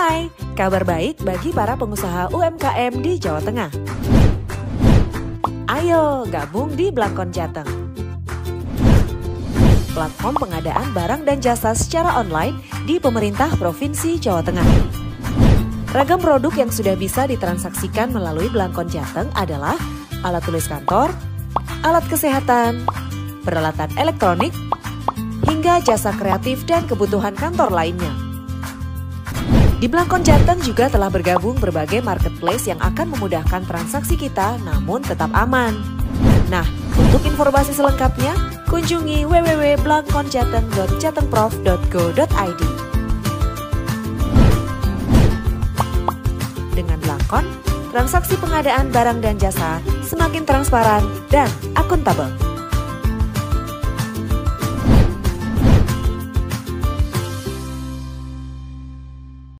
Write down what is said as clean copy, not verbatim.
Hai, kabar baik bagi para pengusaha UMKM di Jawa Tengah. Ayo gabung di Blangkon Jateng. Platform pengadaan barang dan jasa secara online di pemerintah Provinsi Jawa Tengah. Ragam produk yang sudah bisa ditransaksikan melalui Blangkon Jateng adalah alat tulis kantor, alat kesehatan, peralatan elektronik, hingga jasa kreatif dan kebutuhan kantor lainnya. Di Blangkon Jateng juga telah bergabung berbagai marketplace yang akan memudahkan transaksi kita namun tetap aman. Nah, untuk informasi selengkapnya, kunjungi www.blangkonjateng.jatengprof.go.id. Dengan Blangkon, transaksi pengadaan barang dan jasa semakin transparan dan akuntabel.